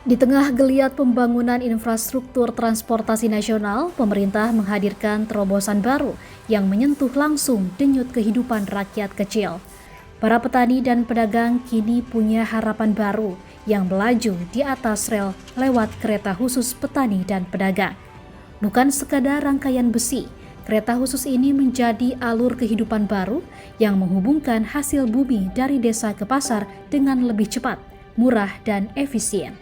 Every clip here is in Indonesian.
Di tengah geliat pembangunan infrastruktur transportasi nasional, pemerintah menghadirkan terobosan baru yang menyentuh langsung denyut kehidupan rakyat kecil. Para petani dan pedagang kini punya harapan baru yang melaju di atas rel lewat kereta khusus petani dan pedagang. Bukan sekadar rangkaian besi, kereta khusus ini menjadi alur kehidupan baru yang menghubungkan hasil bumi dari desa ke pasar dengan lebih cepat, murah, dan efisien.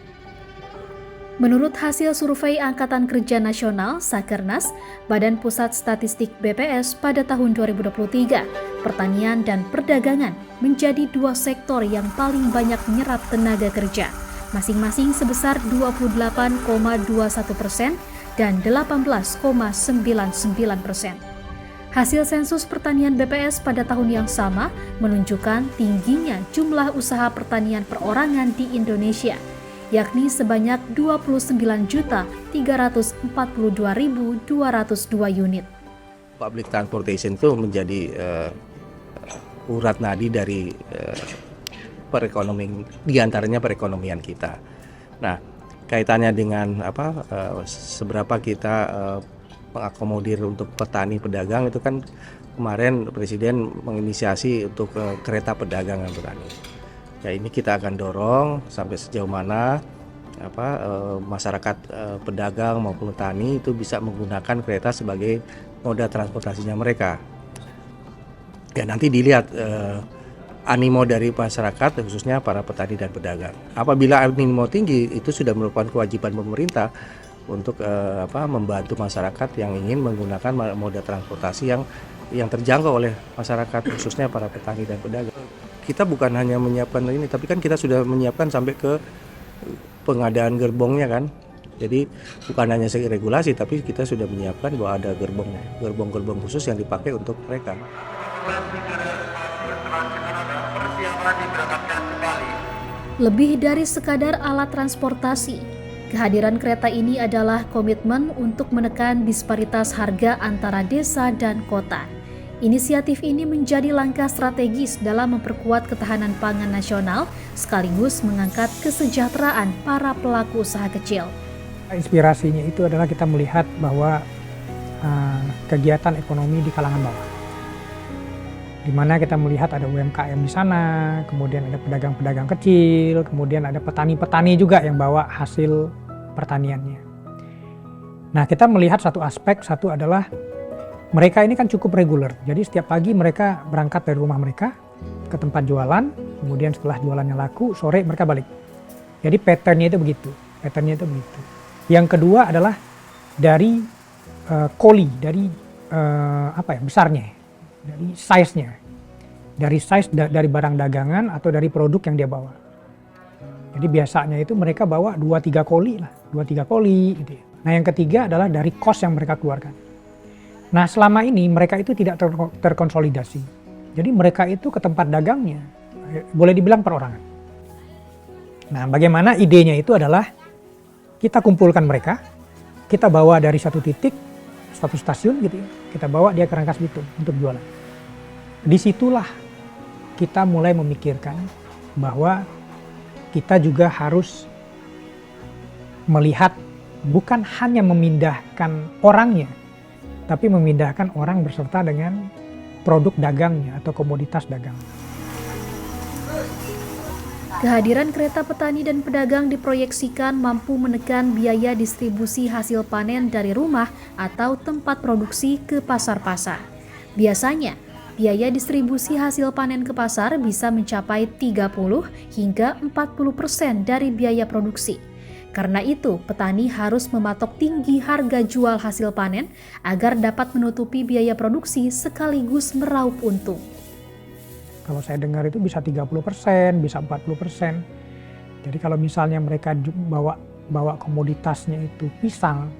Menurut hasil survei Angkatan Kerja Nasional (Sakernas), Badan Pusat Statistik BPS pada tahun 2023, pertanian dan perdagangan menjadi dua sektor yang paling banyak menyerap tenaga kerja, masing-masing sebesar 28,21% dan 18,99%. Hasil sensus pertanian BPS pada tahun yang sama menunjukkan tingginya jumlah usaha pertanian perorangan di Indonesia, yakni sebanyak 29.342.202 unit. Public transportation itu menjadi urat nadi dari perekonomian, diantaranya perekonomian kita. Nah, kaitannya dengan seberapa kita mengakomodir untuk petani pedagang itu kan kemarin Presiden menginisiasi untuk kereta pedagang dan petani. Ya, ini kita akan dorong sampai sejauh mana masyarakat pedagang maupun petani itu bisa menggunakan kereta sebagai moda transportasinya mereka. Ya, nanti dilihat animo dari masyarakat, khususnya para petani dan pedagang. Apabila animo tinggi, itu sudah merupakan kewajiban pemerintah untuk membantu masyarakat yang ingin menggunakan moda transportasi yang terjangkau oleh masyarakat, khususnya para petani dan pedagang. Kita bukan hanya menyiapkan ini, tapi kan kita sudah menyiapkan sampai ke pengadaan gerbongnya kan. Jadi bukan hanya segi regulasi, tapi kita sudah menyiapkan bahwa ada gerbong-gerbong khusus yang dipakai untuk mereka. Lebih dari sekadar alat transportasi, kehadiran kereta ini adalah komitmen untuk menekan disparitas harga antara desa dan kota. Inisiatif ini menjadi langkah strategis dalam memperkuat ketahanan pangan nasional sekaligus mengangkat kesejahteraan para pelaku usaha kecil. Inspirasinya itu adalah kita melihat bahwa kegiatan ekonomi di kalangan bawah, di mana kita melihat ada UMKM di sana, kemudian ada pedagang-pedagang kecil, kemudian ada petani-petani juga yang bawa hasil pertaniannya. Nah, kita melihat satu adalah mereka ini kan cukup reguler, jadi setiap pagi mereka berangkat dari rumah mereka ke tempat jualan, kemudian setelah jualannya laku, sore mereka balik. Jadi patternnya itu begitu. Yang kedua adalah dari besarnya, dari size-nya, dari barang dagangan atau dari produk yang dia bawa. Jadi biasanya itu mereka bawa 2-3 koli gitu ya. Nah, yang ketiga adalah dari cost yang mereka keluarkan. Nah, selama ini mereka itu tidak terkonsolidasi. Jadi mereka itu ke tempat dagangnya, boleh dibilang perorangan. Nah, bagaimana idenya itu adalah kita kumpulkan mereka, kita bawa dari satu titik, satu stasiun gitu ya, kita bawa dia ke Rangkas Bitung untuk jualan. Disitulah kita mulai memikirkan bahwa kita juga harus melihat bukan hanya memindahkan orangnya, tapi memindahkan orang berserta dengan produk dagangnya atau komoditas dagang. Kehadiran kereta petani dan pedagang diproyeksikan mampu menekan biaya distribusi hasil panen dari rumah atau tempat produksi ke pasar-pasar. Biasanya, biaya distribusi hasil panen ke pasar bisa mencapai 30 hingga 40% dari biaya produksi. Karena itu, petani harus mematok tinggi harga jual hasil panen agar dapat menutupi biaya produksi sekaligus meraup untung. Kalau saya dengar itu bisa 30%, bisa 40%. Jadi kalau misalnya mereka bawa komoditasnya itu pisang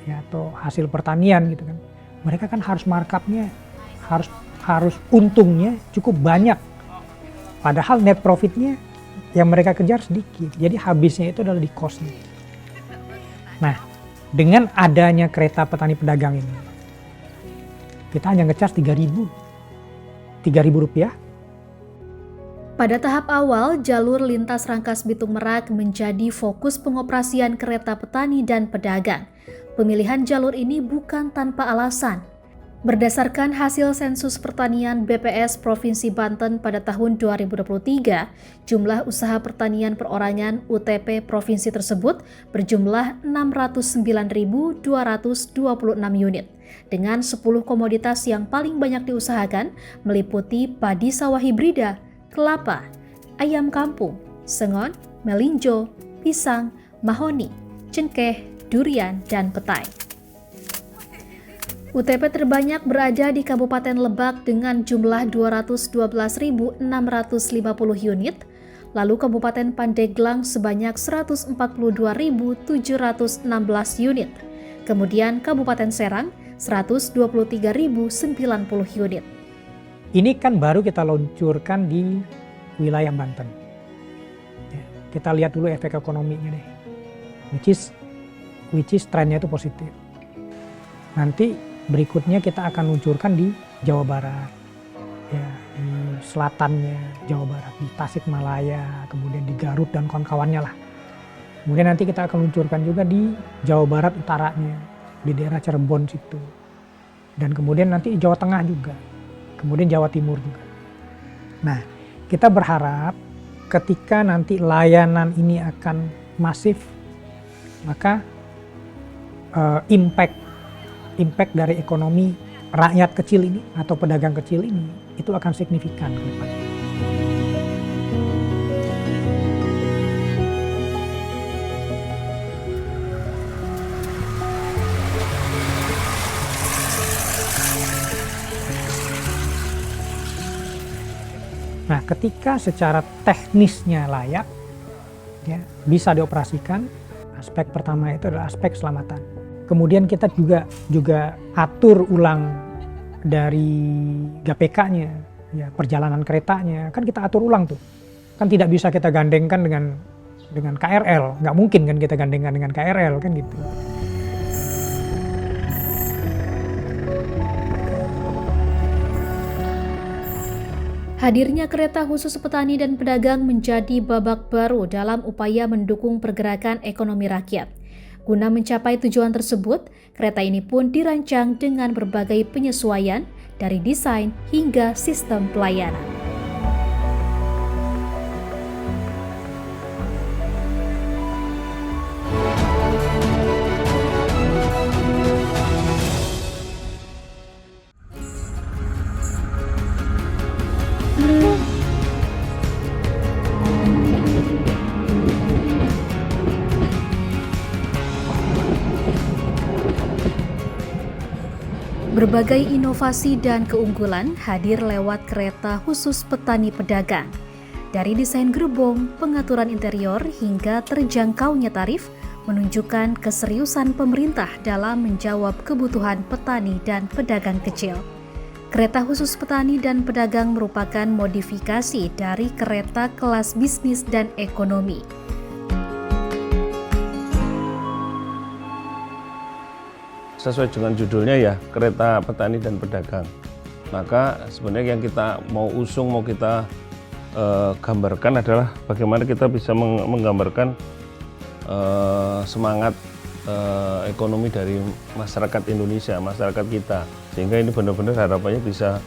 ya, atau hasil pertanian gitu kan, mereka kan harus markupnya, harus untungnya cukup banyak. Padahal net profitnya yang mereka kejar sedikit, jadi habisnya itu adalah di cost-nya. Nah, dengan adanya kereta petani pedagang ini, kita hanya ngecas 3.000 rupiah Pada tahap awal, jalur lintas Rangkas Bitung Merak menjadi fokus pengoperasian kereta petani dan pedagang. Pemilihan jalur ini bukan tanpa alasan. Berdasarkan hasil sensus pertanian BPS Provinsi Banten pada tahun 2023, jumlah usaha pertanian perorangan UTP provinsi tersebut berjumlah 609.226 unit, dengan 10 komoditas yang paling banyak diusahakan meliputi padi sawah hibrida, kelapa, ayam kampung, sengon, melinjo, pisang, mahoni, cengkeh, durian, dan petai. UTP terbanyak berada di Kabupaten Lebak dengan jumlah 212.650 unit, lalu Kabupaten Pandeglang sebanyak 142.716 unit, kemudian Kabupaten Serang 123.090 unit. Ini kan baru kita luncurkan di wilayah Banten. Ya, kita lihat dulu efek ekonominya deh, which is trennya itu positif. Nanti berikutnya kita akan luncurkan di Jawa Barat, ya, di selatannya Jawa Barat, di Tasikmalaya, kemudian di Garut dan kawan-kawannya lah. Kemudian nanti kita akan luncurkan juga di Jawa Barat utaranya, di daerah Cirebon situ. Dan kemudian nanti Jawa Tengah juga, kemudian Jawa Timur juga. Nah, kita berharap ketika nanti layanan ini akan masif, maka impact dari ekonomi rakyat kecil ini atau pedagang kecil ini itu akan signifikan ke depan. Nah, ketika secara teknisnya layak, ya, bisa dioperasikan, aspek pertama itu adalah aspek keselamatan. Kemudian kita juga atur ulang dari GPK-nya, ya, perjalanan keretanya, kan kita atur ulang tuh. Kan tidak bisa kita gandengkan dengan KRL, nggak mungkin kan kita gandengkan dengan KRL kan gitu. Hadirnya kereta khusus petani dan pedagang menjadi babak baru dalam upaya mendukung pergerakan ekonomi rakyat. Guna mencapai tujuan tersebut, kereta ini pun dirancang dengan berbagai penyesuaian dari desain hingga sistem pelayanan. Berbagai inovasi dan keunggulan hadir lewat kereta khusus petani pedagang. Dari desain gerbong, pengaturan interior, hingga terjangkaunya tarif, menunjukkan keseriusan pemerintah dalam menjawab kebutuhan petani dan pedagang kecil. Kereta khusus petani dan pedagang merupakan modifikasi dari kereta kelas bisnis dan ekonomi. Sesuai dengan judulnya ya, kereta petani dan pedagang. Maka sebenarnya yang kita mau usung, mau kita gambarkan adalah bagaimana kita bisa menggambarkan semangat ekonomi dari masyarakat Indonesia, masyarakat kita. Sehingga ini benar-benar harapannya bisa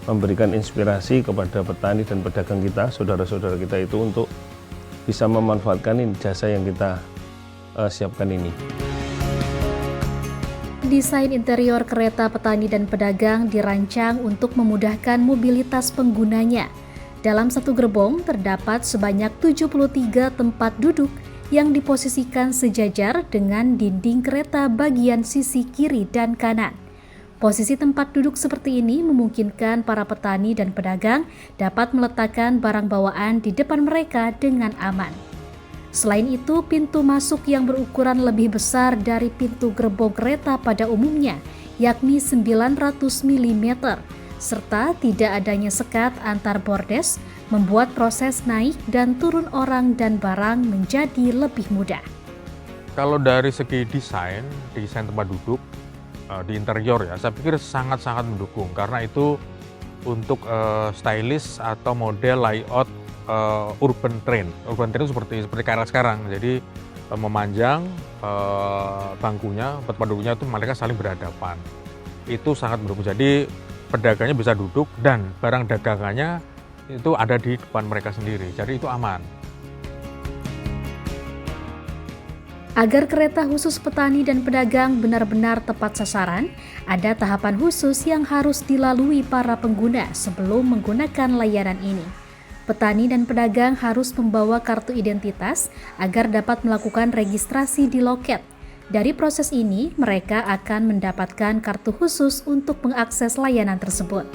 memberikan inspirasi kepada petani dan pedagang kita, saudara-saudara kita itu untuk bisa memanfaatkan jasa yang kita siapkan ini. Desain interior kereta petani dan pedagang dirancang untuk memudahkan mobilitas penggunanya. Dalam satu gerbong terdapat sebanyak 73 tempat duduk yang diposisikan sejajar dengan dinding kereta bagian sisi kiri dan kanan. Posisi tempat duduk seperti ini memungkinkan para petani dan pedagang dapat meletakkan barang bawaan di depan mereka dengan aman. Selain itu, pintu masuk yang berukuran lebih besar dari pintu gerbong kereta pada umumnya, yakni 900 mm, serta tidak adanya sekat antar bordes, membuat proses naik dan turun orang dan barang menjadi lebih mudah. Kalau dari segi desain tempat duduk di interior ya, saya pikir sangat-sangat mendukung karena itu untuk stylish atau model layout urban train. Urban train itu seperti KRL sekarang. Jadi memanjang bangkunya, tempat duduknya itu mereka saling berhadapan. Itu sangat mendukung. Jadi pedagangnya bisa duduk dan barang dagangannya itu ada di depan mereka sendiri. Jadi itu aman. Agar kereta khusus petani dan pedagang benar-benar tepat sasaran, ada tahapan khusus yang harus dilalui para pengguna sebelum menggunakan layanan ini. Petani dan pedagang harus membawa kartu identitas agar dapat melakukan registrasi di loket. Dari proses ini, mereka akan mendapatkan kartu khusus untuk mengakses layanan tersebut.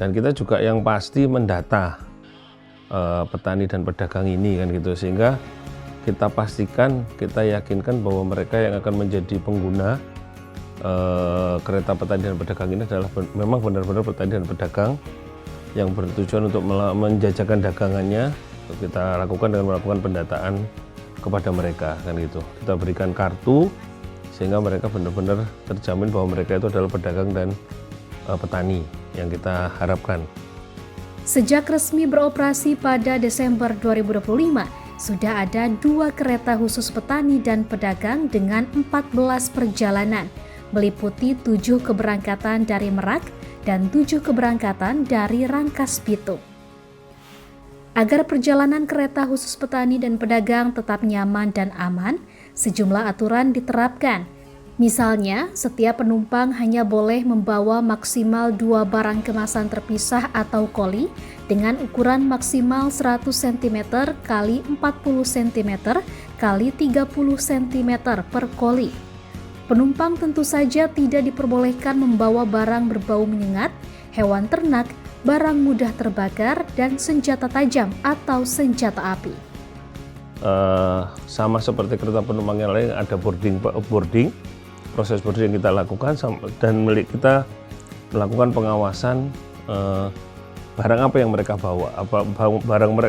Dan kita juga yang pasti mendata petani dan pedagang ini kan gitu, sehingga kita pastikan, kita yakinkan bahwa mereka yang akan menjadi pengguna kereta petani dan pedagang ini adalah memang benar-benar petani dan pedagang yang bertujuan untuk menjajakan dagangannya. Kita lakukan dengan melakukan pendataan kepada mereka kan gitu. Kita berikan kartu sehingga mereka benar-benar terjamin bahwa mereka itu adalah pedagang dan petani yang kita harapkan. Sejak resmi beroperasi pada Desember 2025, sudah ada 2 kereta khusus petani dan pedagang dengan 14 perjalanan, meliputi 7 keberangkatan dari Merak dan 7 keberangkatan dari Rangkas Bitung. Agar perjalanan kereta khusus petani dan pedagang tetap nyaman dan aman, sejumlah aturan diterapkan. Misalnya, setiap penumpang hanya boleh membawa maksimal 2 barang kemasan terpisah atau koli dengan ukuran maksimal 100 cm x 40 cm x 30 cm per koli. Penumpang tentu saja tidak diperbolehkan membawa barang berbau menyengat, hewan ternak, barang mudah terbakar, dan senjata tajam atau senjata api. Sama seperti kereta penumpang yang lain, ada boarding. Proses boarding yang kita lakukan dan milik kita melakukan pengawasan barang apa yang mereka bawa,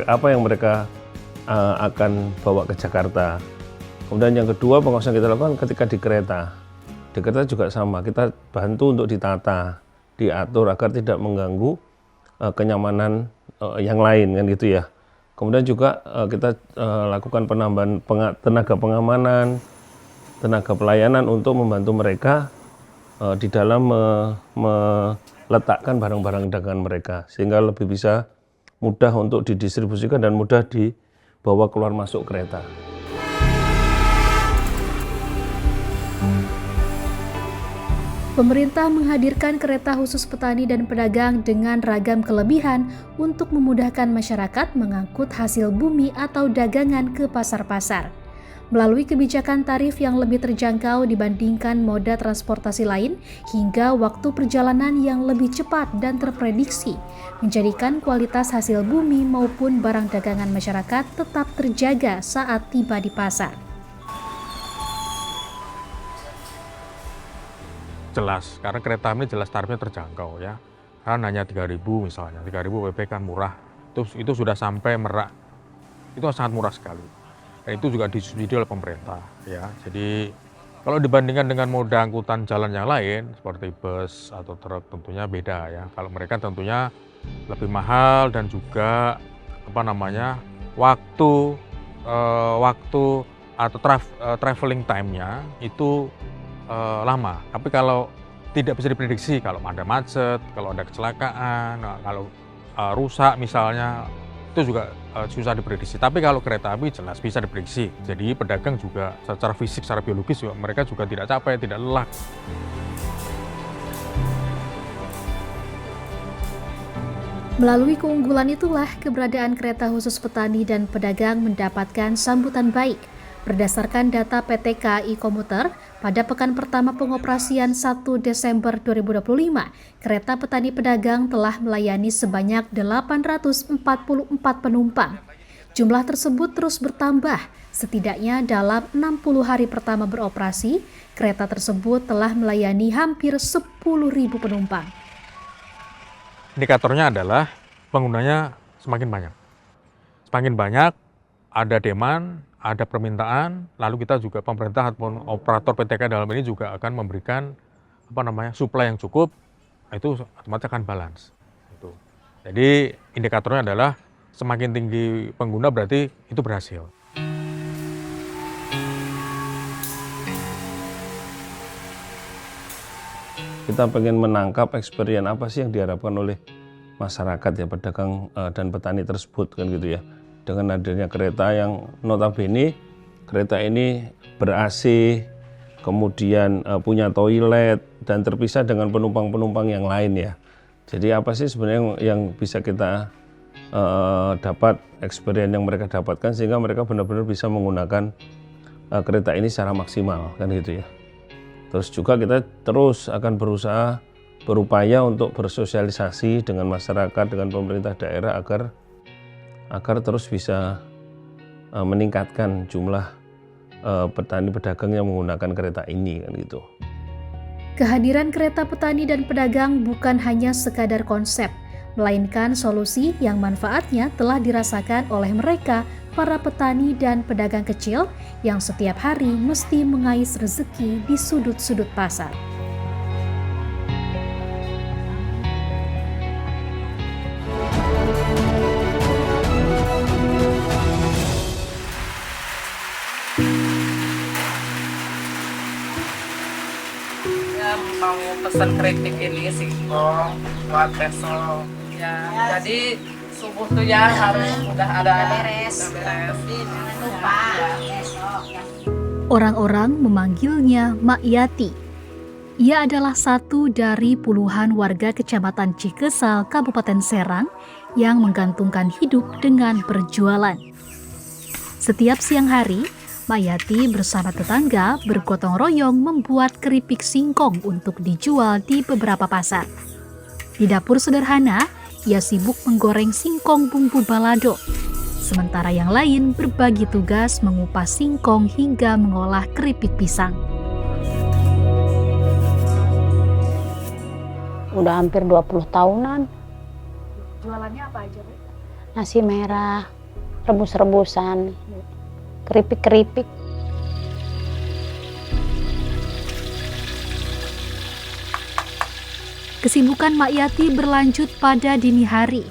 apa yang mereka akan bawa ke Jakarta. Kemudian yang kedua, pengawasan kita lakukan ketika di kereta. Di kereta juga sama, kita bantu untuk ditata, diatur agar tidak mengganggu kenyamanan yang lain kan gitu ya. Kemudian juga kita lakukan penambahan tenaga pengamanan, tenaga pelayanan untuk membantu mereka di dalam meletakkan barang-barang dagangan mereka sehingga lebih bisa mudah untuk didistribusikan dan mudah dibawa keluar masuk kereta. Pemerintah menghadirkan kereta khusus petani dan pedagang dengan ragam kelebihan untuk memudahkan masyarakat mengangkut hasil bumi atau dagangan ke pasar-pasar. Melalui kebijakan tarif yang lebih terjangkau dibandingkan moda transportasi lain hingga waktu perjalanan yang lebih cepat dan terprediksi, menjadikan kualitas hasil bumi maupun barang dagangan masyarakat tetap terjaga saat tiba di pasar. Jelas, karena kereta ini jelas tarifnya terjangkau ya. Karena hanya 3.000 misalnya, 3.000 PP kan murah. Itu sudah sampai Merak, itu sangat murah sekali. Dan itu juga disubsidi oleh pemerintah ya. Jadi kalau dibandingkan dengan moda angkutan jalan yang lain seperti bus atau truk tentunya beda ya. Kalau mereka tentunya lebih mahal dan juga waktu atau traveling time-nya itu lama. Tapi kalau tidak bisa diprediksi, kalau ada macet, kalau ada kecelakaan, kalau rusak misalnya, itu juga susah diprediksi. Tapi kalau kereta api jelas bisa diprediksi. Jadi pedagang juga secara fisik, secara biologis juga mereka juga tidak capek, tidak lelah. Melalui keunggulan itulah keberadaan kereta khusus petani dan pedagang mendapatkan sambutan baik. Berdasarkan data PT KAI Komuter, pada pekan pertama pengoperasian 1 Desember 2025, kereta petani pedagang telah melayani sebanyak 844 penumpang. Jumlah tersebut terus bertambah, setidaknya dalam 60 hari pertama beroperasi, kereta tersebut telah melayani hampir 10.000 penumpang. Indikatornya adalah penggunanya semakin banyak. Semakin banyak, ada demand, ada permintaan, lalu kita juga pemerintah ataupun operator PTK dalam ini juga akan memberikan supply yang cukup, itu otomatis akan balance. Gitu. Jadi indikatornya adalah semakin tinggi pengguna berarti itu berhasil. Kita pengen menangkap experience apa sih yang diharapkan oleh masyarakat ya, pedagang dan petani tersebut kan gitu ya. Dengan adanya kereta yang notabene kereta ini ber-AC, kemudian punya toilet dan terpisah dengan penumpang-penumpang yang lain ya. Jadi apa sih sebenarnya yang bisa kita dapat, experience yang mereka dapatkan sehingga mereka benar-benar bisa menggunakan kereta ini secara maksimal kan gitu ya. Terus juga kita terus akan berupaya untuk bersosialisasi dengan masyarakat, dengan pemerintah daerah agar terus bisa meningkatkan jumlah petani pedagang yang menggunakan kereta ini kan gitu. Kehadiran kereta petani dan pedagang bukan hanya sekadar konsep, melainkan solusi yang manfaatnya telah dirasakan oleh mereka, para petani dan pedagang kecil yang setiap hari mesti mengais rezeki di sudut-sudut pasar. Ya, mau pesan keripik ini singkong buat besok. Ya, jadi subuh tuh ya harus udah ada beres. Orang-orang memanggilnya Mak Yati. Ia adalah satu dari puluhan warga Kecamatan Cikesal, Kabupaten Serang yang menggantungkan hidup dengan berjualan. Setiap siang hari, Mak Yati bersama tetangga bergotong royong membuat keripik singkong untuk dijual di beberapa pasar. Di dapur sederhana, ia sibuk menggoreng singkong bumbu balado. Sementara yang lain berbagi tugas mengupas singkong hingga mengolah keripik pisang. Udah hampir 20 tahunan. Jualannya apa aja, Bu? Nasi merah, rebus-rebusan, keripik-keripik. Kesibukan Mak Yati berlanjut pada dini hari.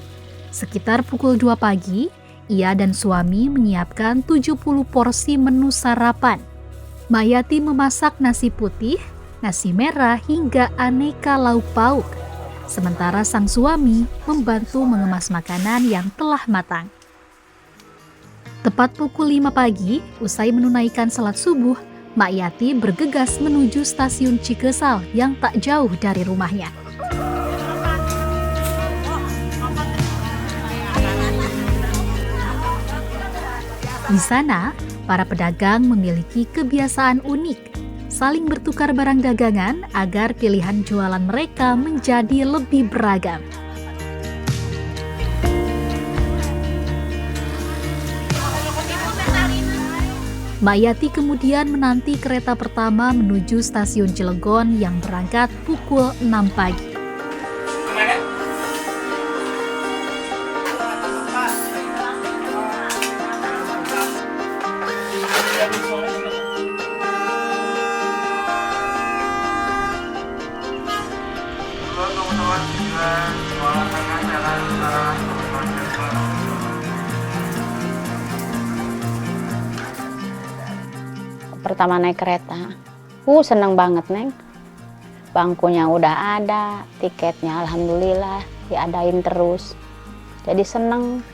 Sekitar pukul 2 pagi, ia dan suami menyiapkan 70 porsi menu sarapan. Mak Yati memasak nasi putih, nasi merah hingga aneka lauk pauk. Sementara sang suami membantu mengemas makanan yang telah matang. Tepat pukul 5 pagi, usai menunaikan salat subuh, Mak Yati bergegas menuju stasiun Cikesal yang tak jauh dari rumahnya. Di sana, para pedagang memiliki kebiasaan unik, saling bertukar barang dagangan agar pilihan jualan mereka menjadi lebih beragam. Mak Yati kemudian menanti kereta pertama menuju stasiun Cilegon yang berangkat pukul 6 pagi. Pertama naik kereta, seneng banget Neng. Bangkunya udah ada, tiketnya alhamdulillah diadain terus. Jadi seneng,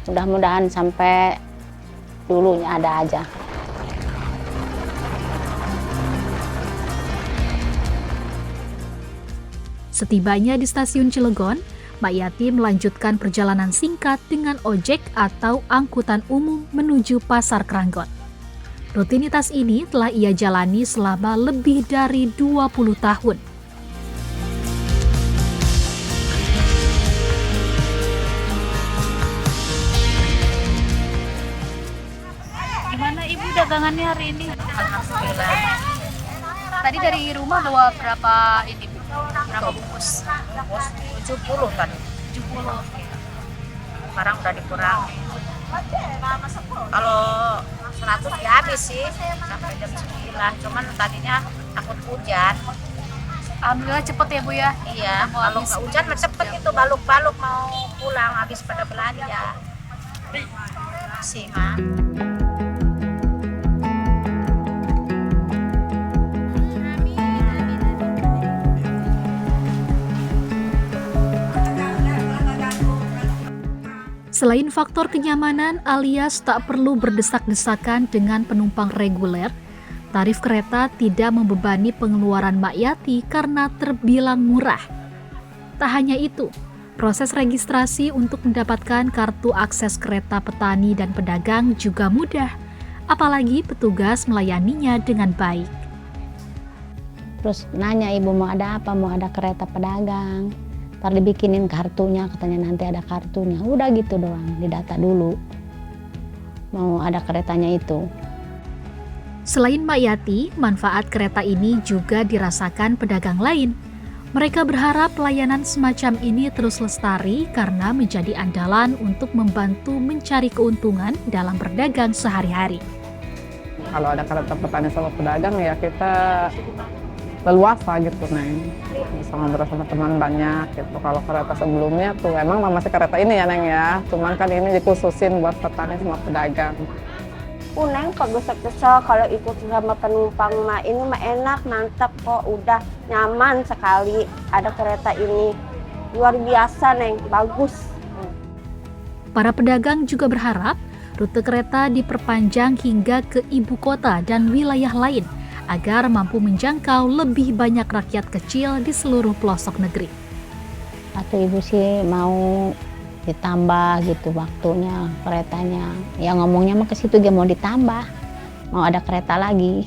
mudah-mudahan sampai dulunya ada aja. Setibanya di stasiun Cilegon, Mak Yati melanjutkan perjalanan singkat dengan ojek atau angkutan umum menuju Pasar Kranggot. Rutinitas ini telah ia jalani selama lebih dari 20 tahun. Gimana Ibu dagangannya hari ini? Alhamdulillah. Tadi dari rumah bawa berapa ini Bu? Berapa bungkus? 70 kan. 70. Sekarang udah dikurangi. Kalau 100 ya habis sih sampai jam 9. Cuman tadinya takut hujan. Alhamdulillah cepet ya Bu ya. Iya, Mau kalau habis nggak hujan mah cepet jam. itu baluk-baluk mau pulang habis pada belanja. Masih mah. Selain faktor kenyamanan alias tak perlu berdesak-desakan dengan penumpang reguler, tarif kereta tidak membebani pengeluaran Mak Yati karena terbilang murah. Tak hanya itu, proses registrasi untuk mendapatkan kartu akses kereta petani dan pedagang juga mudah, apalagi petugas melayaninya dengan baik. Terus nanya ibu mau ada apa, mau ada kereta pedagang. Ntar dibikinin kartunya, katanya nanti ada kartunya. Udah gitu doang, didata dulu. Mau ada keretanya itu. Selain Mak Yati, manfaat kereta ini juga dirasakan pedagang lain. Mereka berharap pelayanan semacam ini terus lestari karena menjadi andalan untuk membantu mencari keuntungan dalam berdagang sehari-hari. Kalau ada kereta petani sama pedagang ya kita leluasa gitu Neng, bisa ngobrol sama teman banyak gitu. Kalau kereta sebelumnya tuh emang masih kereta ini ya Neng ya, cuman kan ini dikhususin buat petani sama pedagang. Neng kok besok-besok kalau ikut sama penumpang mah ini mah enak, mantap kok, udah nyaman sekali ada kereta ini. Luar biasa Neng, bagus. Para pedagang juga berharap rute kereta diperpanjang hingga ke ibu kota dan wilayah lain agar mampu menjangkau lebih banyak rakyat kecil di seluruh pelosok negeri. Atau ibu sih mau ditambah gitu waktunya keretanya. Ya ngomongnya mah ke situ dia mau ditambah. Mau ada kereta lagi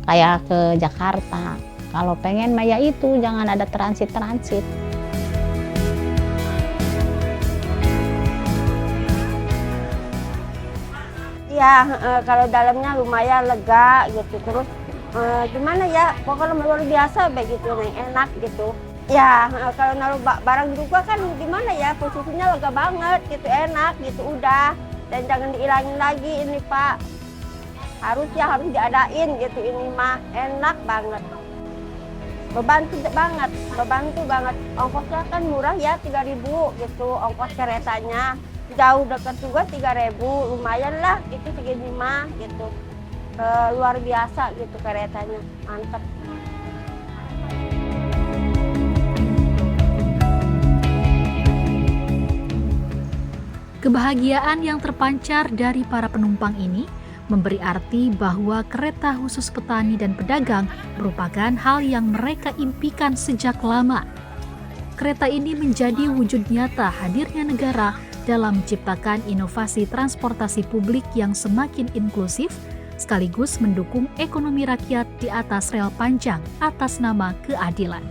kayak ke Jakarta. Kalau pengen mah ya itu jangan ada transit-transit. Ya kalau dalamnya lumayan lega gitu, terus gimana ya, pokoknya luar biasa begitu Neng, enak gitu. Ya kalau naruh barang juga kan gimana ya, posisinya lega banget gitu, enak gitu udah. Dan jangan dihilangin lagi ini Pak, harus diadain gitu, ini mah enak banget. Membantu banget. Ongkosnya kan murah ya, 3.000 gitu ongkos keretanya. Jauh dekat juga 3.000, lumayan lah gitu segini mah gitu. Luar biasa gitu keretanya, mantap. Kebahagiaan yang terpancar dari para penumpang ini memberi arti bahwa kereta khusus petani dan pedagang merupakan hal yang mereka impikan sejak lama. Kereta ini menjadi wujud nyata hadirnya negara dalam menciptakan inovasi transportasi publik yang semakin inklusif, sekaligus mendukung ekonomi rakyat di atas rel panjang atas nama keadilan.